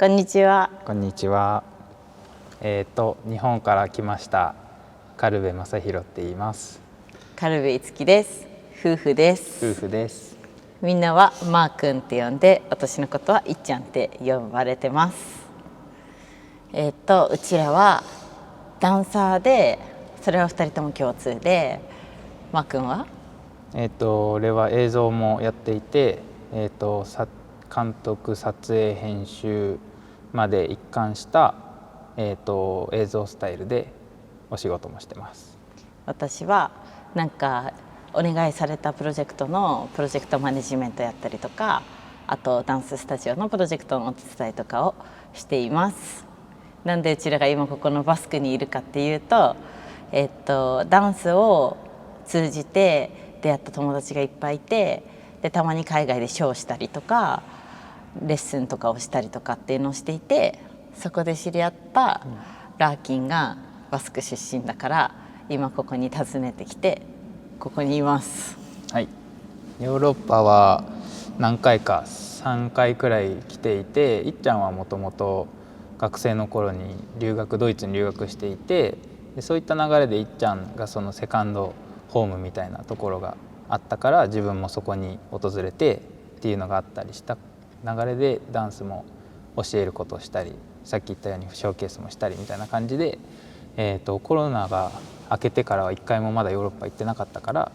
こんにちは。こんにちは。日本から来ました軽部正弘って言います。軽部いつきです。夫婦です。夫婦です。みんなはマー君って呼んで、私のことはいっちゃんって呼ばれてます。うちらはダンサーで、それは2人とも共通で、マー君は俺は映像もやっていて、監督、撮影、編集まで一貫した、映像スタイルでお仕事もしてます。私はなんかお願いされたプロジェクトのプロジェクトマネジメントやったりとか、あとダンススタジオのプロジェクトのお手伝いとかをしています。なんでうちらが今ここのバスクにいるかっていうと、ダンスを通じて出会った友達がいっぱいいて、でたまに海外でショーをしたりとかレッスンとかをしたりとかっていうのをしていて、そこで知り合ったラーキンがバスク出身だから、今ここに訪ねてきてここにいます。はい。ヨーロッパは何回か3回くらい来ていて、いっちゃんはもともと学生の頃にドイツに留学していて、でそういった流れでいっちゃんがそのセカンドホームみたいなところがあったから、自分もそこに訪れてっていうのがあったりした流れで、ダンスも教えることをしたり、さっき言ったようにショーケースもしたりみたいな感じで、コロナが明けてからは1回もまだヨーロッパ行ってなかったから、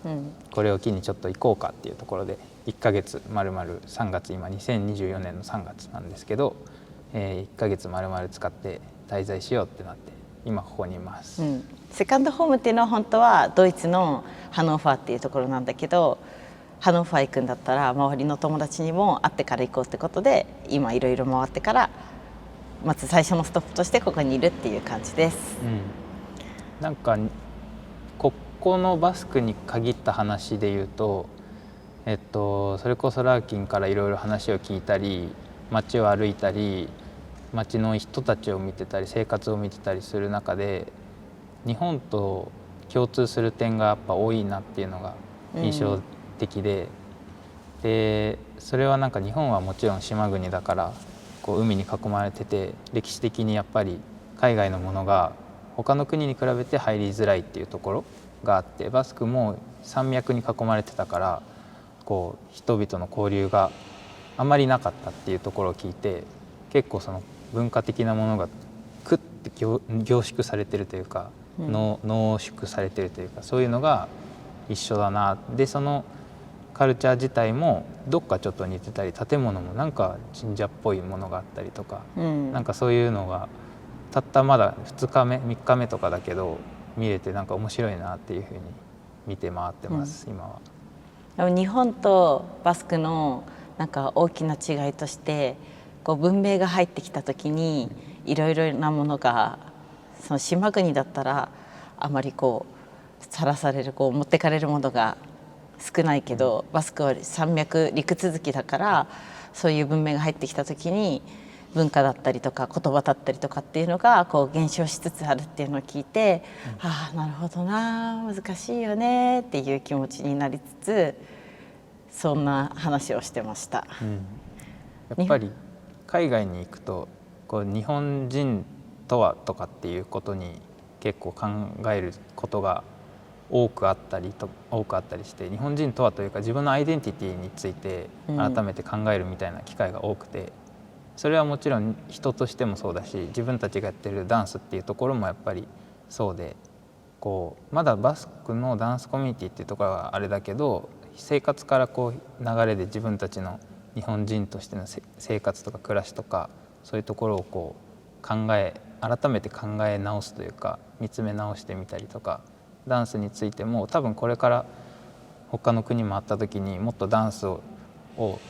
これを機にちょっと行こうかっていうところで1ヶ月まるまる3月、今2024年の3月なんですけど、1ヶ月まるまる使って滞在しようってなって今ここにいます。セカンドホームっていうのは本当はドイツのハノーファーっていうところなんだけど、ハノーファー行くんだったら周りの友達にも会ってから行こうってことで、今いろいろ回ってからまず最初のストップとしてここにいるっていう感じです。なんかここのバスクに限った話で言うと、それこそラーキンからいろいろ話を聞いたり、街を歩いたり、街の人たちを見てたり生活を見てたりする中で、日本と共通する点がやっぱ多いなっていうのが印象的で、でそれはなんか日本はもちろん島国だからこう海に囲まれてて、歴史的にやっぱり海外のものが他の国に比べて入りづらいっていうところがあって、バスクも山脈に囲まれてたから、こう人々の交流があまりなかったっていうところを聞いて、結構その文化的なものがクッて凝縮されてるというか、濃縮されてるというか、そういうのが一緒だな。でそのカルチャー自体もどっかちょっと似てたり、建物もなんか神社っぽいものがあったりとか、なんかそういうのがたったまだ2日目3日目とかだけど見れて、なんか面白いなっていうふうに見て回ってます、今は。でも日本とバスクのなんか大きな違いとして、こう文明が入ってきた時にいろいろなものが、その島国だったらあまりこうさらされる、こう持ってかれるものが少ないけど、バスクは山脈陸続きだから、そういう文明が入ってきた時に文化だったりとか言葉だったりとかっていうのがこう減少しつつあるっていうのを聞いて、ああなるほどな、難しいよねっていう気持ちになりつつ、そんな話をしてました。やっぱり海外に行くとこう日本人とはとかっていうことに結構考えることが多くあったりして、日本人とはというか自分のアイデンティティについて改めて考えるみたいな機会が多くて、それはもちろん人としてもそうだし、自分たちがやってるダンスっていうところもやっぱりそうで、こうまだバスクのダンスコミュニティっていうところはあれだけど、生活からこう流れで自分たちの日本人としての生活とか暮らしとか、そういうところをこう改めて考え直すというか、見つめ直してみたりとか、ダンスについても多分これから他の国もあった時にもっとダンスを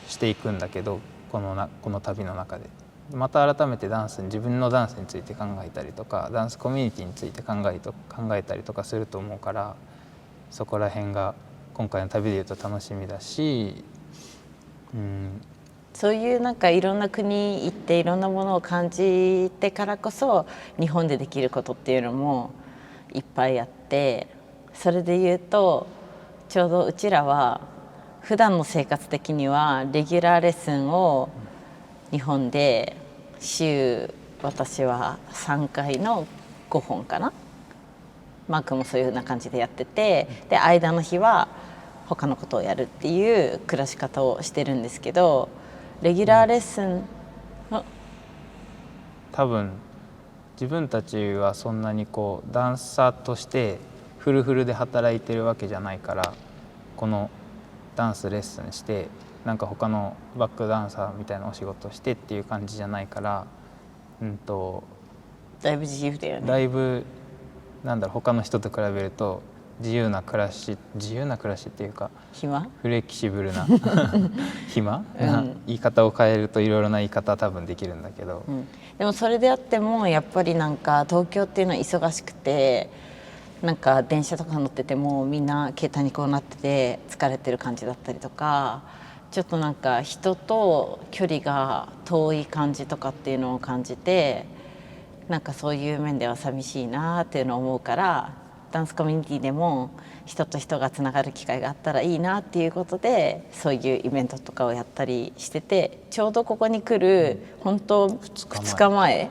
していくんだけど、この旅の中でまた改めて自分のダンスについて考えたりとか、ダンスコミュニティについて考えたりとかすると思うから、そこら辺が今回の旅でいうと楽しみだし、そういうなんかいろんな国行っていろんなものを感じてからこそ日本でできることっていうのもいっぱいあって、それで言うとちょうどうちらは普段の生活的にはレギュラーレッスンを日本で週私は3回の5本かな。マークもそういうような感じでやってて、で間の日は他のことをやるっていう暮らし方をしてるんですけど、レギュラーレッスンの、多分自分たちはそんなにこうダンサーとしてフルフルで働いてるわけじゃないから、このダンスレッスンしてなんか他のバックダンサーみたいなお仕事してっていう感じじゃないから、だいぶ自由だよね。だいぶなんだろう、他の人と比べると自由な暮らしっていうか暇？フレキシブルな暇な言い方を変えるといろいろな言い方は多分できるんだけど、でもそれであってもやっぱりなんか東京っていうのは忙しくて、なんか電車とか乗っててもみんな携帯にこうなってて疲れてる感じだったりとか、ちょっとなんか人と距離が遠い感じとかっていうのを感じて、なんかそういう面では寂しいなっていうのを思うから、ダンスコミュニティでも人と人がつながる機会があったらいいなっていうことで、そういうイベントとかをやったりしてて、ちょうどここに来る本当2日前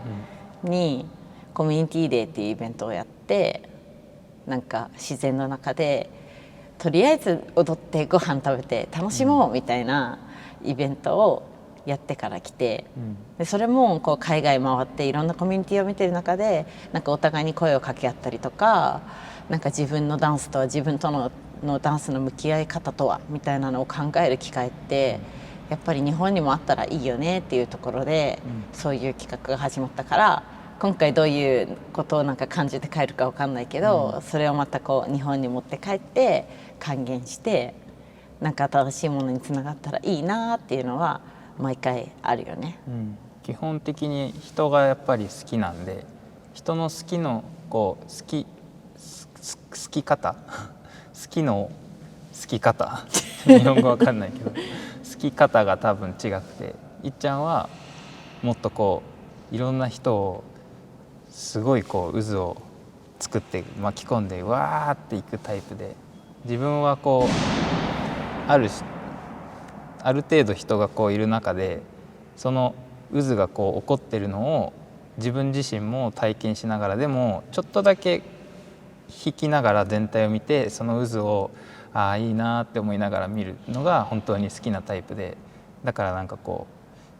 にコミュニティデーっていうイベントをやって、なんか自然の中でとりあえず踊ってご飯食べて楽しもうみたいなイベントをやってから来て、でそれもこう海外回っていろんなコミュニティを見てる中で、なんかお互いに声を掛け合ったりとか、なんか自分のダンスとは自分とのダンスの向き合い方とはみたいなのを考える機会ってやっぱり日本にもあったらいいよねっていうところで、そういう企画が始まったから、今回どういうことをなんか感じて帰るか分かんないけど、それをまたこう日本に持って帰って還元して、なんか新しいものにつながったらいいなっていうのは毎回あるよね。基本的に人がやっぱり好きなんで、人の好きのこう好き方好きの好き方日本語わかんないけど好き方が多分違くて、いっちゃんはもっとこういろんな人をすごいこう渦を作って巻き込んでわーっていくタイプで、自分はこうある程度人がこういる中で、その渦がこう起こってるのを自分自身も体験しながら、でもちょっとだけ引きながら全体を見て、その渦をああいいなって思いながら見るのが本当に好きなタイプで、だからなんかこ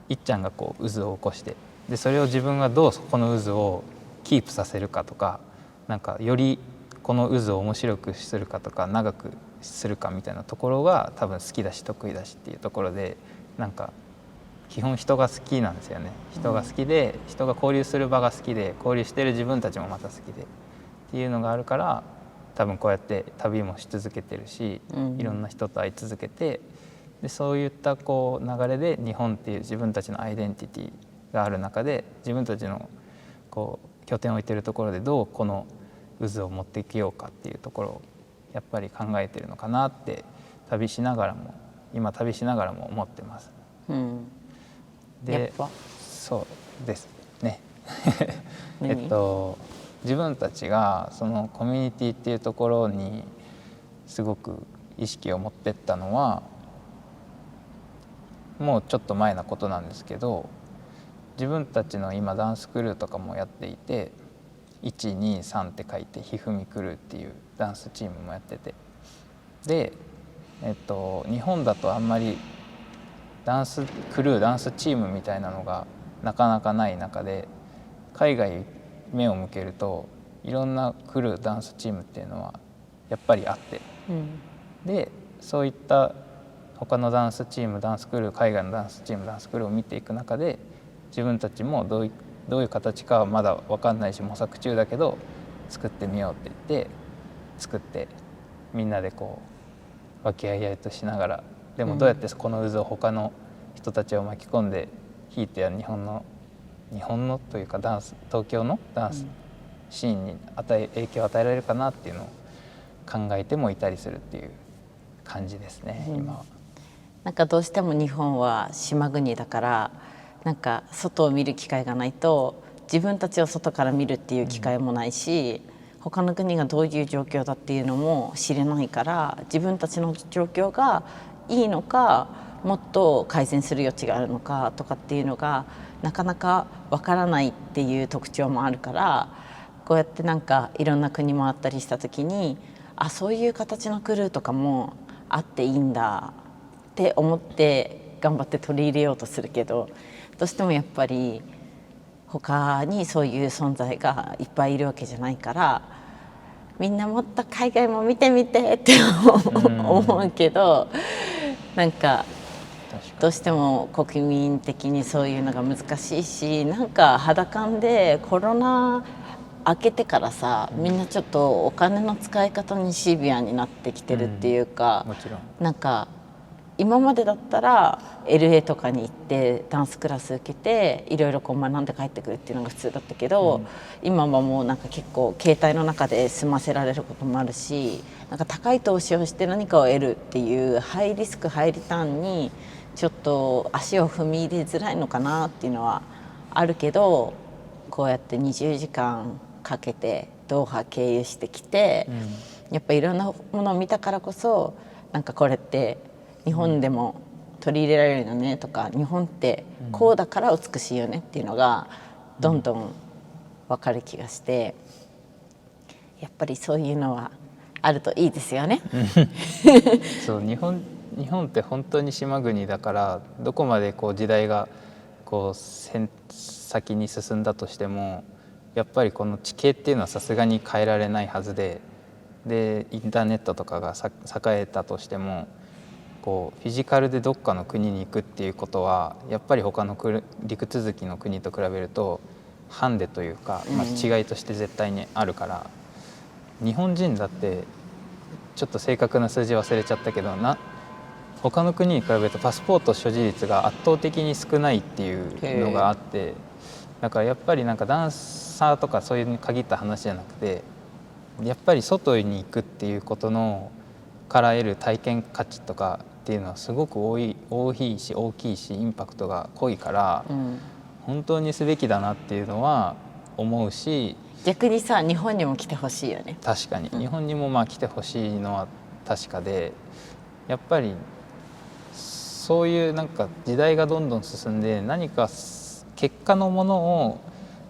ういっちゃんがこう渦を起こして、でそれを自分がどうこの渦をキープさせるかとか、なんかよりこの渦を面白くするかとか長くするかみたいなところが多分好きだし得意だしっていうところで、なんか基本人が好きなんですよね。人が好きで、人が交流する場が好きで、交流してる自分たちもまた好きでっていうのがあるから、多分こうやって旅もし続けてるし、いろんな人と会い続けて、でそういったこう流れで日本っていう自分たちのアイデンティティがある中で、自分たちのこう拠点を置いてるところでどうこの渦を持っていけようかっていうところをやっぱり考えてるのかなって、今旅しながらも思ってます。で、そうですね自分たちがそのコミュニティっていうところにすごく意識を持ってったのはもうちょっと前なことなんですけど、自分たちの今ダンスクルーとかもやっていて、123って書いてひふみクルーっていうダンスチームもやってて、で、日本だとあんまりダンスクルーダンスチームみたいなのがなかなかない中で、海外目を向けるといろんなクルーダンスチームっていうのはやっぱりあって、でそういった他のダンスチームダンスクルー、海外のダンスチームダンスクルーを見ていく中で、自分たちもどういう形かはまだ分かんないし模索中だけど作ってみようって言って作って、みんなでこう和気あいあいとしながら、でもどうやってこの渦を他の人たちを巻き込んで、ひいては日本のというか東京のダンスシーンに影響を与えられるかなっていうのを考えてもいたりするっていう感じですね、今は。なんかどうしても日本は島国だから、なんか外を見る機会がないと自分たちを外から見るっていう機会もないし、他の国がどういう状況だっていうのも知れないから、自分たちの状況がいいのかもっと改善する余地があるのかとかっていうのがなかなかわからないっていう特徴もあるから、こうやってなんかいろんな国回ったりした時に、あ、そういう形のクルーとかもあっていいんだって思って頑張って取り入れようとするけど、どうしてもやっぱり他にそういう存在がいっぱいいるわけじゃないから、みんなもっと海外も見てみてって思うけど、なんかどうしても国民的にそういうのが難しいし、なんか肌感でコロナ明けてからさ、みんなちょっとお金の使い方にシビアになってきてるっていうか、もちろんなんか今までだったら LA とかに行ってダンスクラス受けていろいろこう学んで帰ってくるっていうのが普通だったけど、今はもうなんか結構携帯の中で済ませられることもあるし、なんか高い投資をして何かを得るっていうハイリスクハイリターンにちょっと足を踏み入れづらいのかなっていうのはあるけど、こうやって20時間かけてドーハ経由してきて、やっぱいろんなものを見たからこそ、なんかこれって日本でも取り入れられるよねとか、日本ってこうだから美しいよねっていうのがどんどん分かる気がして、やっぱりそういうのはあるといいですよね。そう、日本って本当に島国だから、どこまでこう時代がこう先に進んだとしても、やっぱりこの地形っていうのはさすがに変えられないはずで、インターネットとかが栄えたとしても、こうフィジカルでどっかの国に行くっていうことはやっぱり他の陸続きの国と比べるとハンデというか、違いとして絶対にあるから、日本人だってちょっと正確な数字忘れちゃったけど他の国に比べるとパスポート所持率が圧倒的に少ないっていうのがあって、だからやっぱりなんかダンサーとかそういうのに限った話じゃなくて、やっぱり外に行くっていうことのから得る体験価値とかっていうのはすごく大きいしインパクトが濃いから、本当にすべきだなっていうのは思うし、逆にさ、日本にも来てほしいよね。確かに日本にもまあ来てほしいのは確かで、やっぱりそういうなんか時代がどんどん進んで、何か結果のものを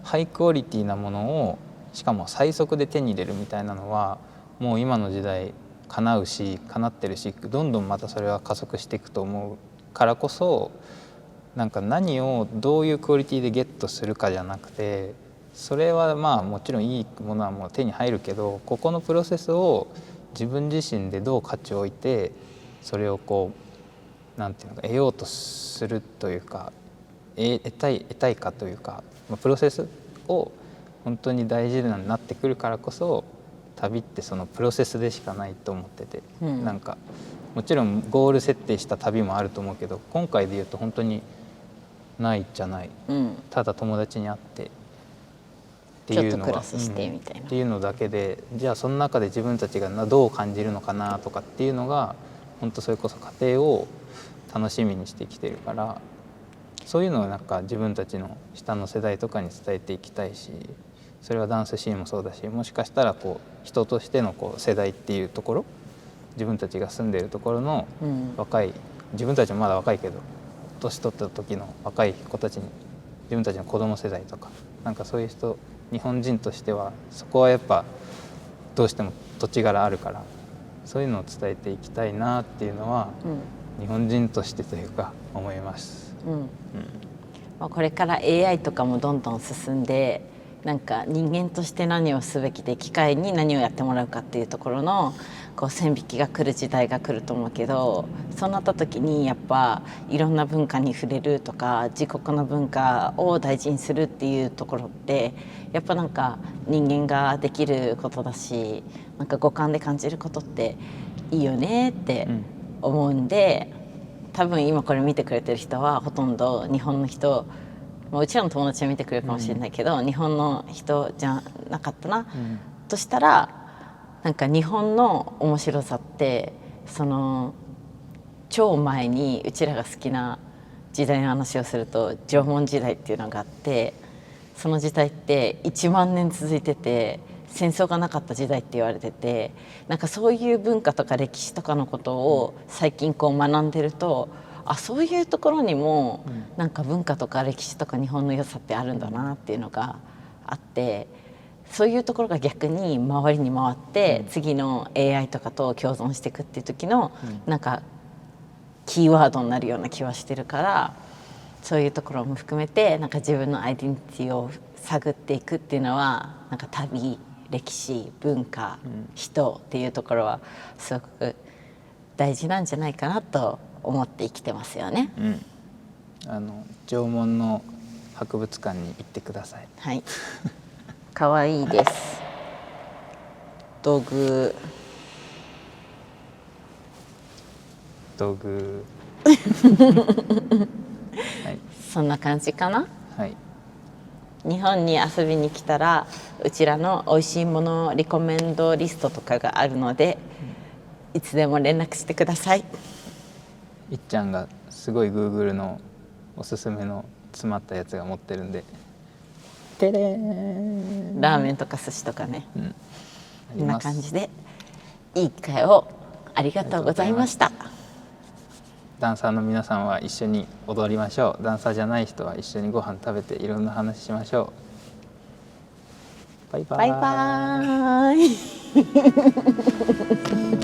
ハイクオリティなものをしかも最速で手に入れるみたいなのはもう今の時代叶ってるし、どんどんまたそれは加速していくと思うからこそ、なんか何をどういうクオリティでゲットするかじゃなくて、それはまあもちろんいいものはもう手に入るけど、ここのプロセスを自分自身でどう価値を置いてそれをこうなんていうのか得ようとするというか、得たいかというか、プロセスを本当に大事になってくるからこそ、旅ってそのプロセスでしかないと思ってて、なんかもちろんゴール設定した旅もあると思うけど、今回で言うと本当にないじゃない、ただ友達に会ってっていうのがちょっとクロスしてみたいな、っていうのだけで、じゃあその中で自分たちがどう感じるのかなとかっていうのが本当それこそ家庭を楽しみにしてきてるから、そういうのをなんか自分たちの下の世代とかに伝えていきたいし、それはダンスシーンもそうだし、もしかしたらこう人としてのこう世代っていうところ、自分たちが住んでいるところの若い、自分たちもまだ若いけど年取った時の若い子たちに、自分たちの子供世代とか、なんかそういう人、日本人としてはそこはやっぱどうしても土地柄あるから、そういうのを伝えていきたいなっていうのは、日本人としてというか思います。これから AI とかもどんどん進んで、なんか人間として何をすべきで機械に何をやってもらうかっていうところのこう線引きが来る時代が来ると思うけど、そうなった時にやっぱいろんな文化に触れるとか、自国の文化を大事にするっていうところってやっぱなんか人間ができることだし、なんか五感で感じることっていいよねって思うんで、多分今これ見てくれてる人はほとんど日本の人、うちらの友達は見てくれるかもしれないけど、日本の人じゃなかったな、としたら、なんか日本の面白さってその超前にうちらが好きな時代の話をすると縄文時代っていうのがあって、その時代って1万年続いてて戦争がなかった時代って言われてて、なんかそういう文化とか歴史とかのことを最近こう学んでると、そういうところにもうんなんか文化とか歴史とか日本の良さってあるんだなっていうのがあって、そういうところが逆に周りに回って次の AI とかと共存していくっていう時のなんかキーワードになるような気はしてるから、そういうところも含めてなんか自分のアイデンティティを探っていくっていうのはなんか旅、歴史、文化、人っていうところはすごく大事なんじゃないかなと思って生きてますよね。縄文の博物館に行ってください。はい。可愛いです。道具。道具はい、そんな感じかな。はい、日本に遊びに来たらうちらの美味しいものリコメンドリストとかがあるので、いつでも連絡してください。いっちゃんがすごい Google のおすすめの詰まったやつが持ってるんで、てれーん、ラーメンとか寿司とかね、あこんなります。感じでいい機会をありがとうございました。ダンサーの皆さんは一緒に踊りましょう。ダンサーじゃない人は一緒にご飯食べていろんな話しましょう。バイババイバーイ。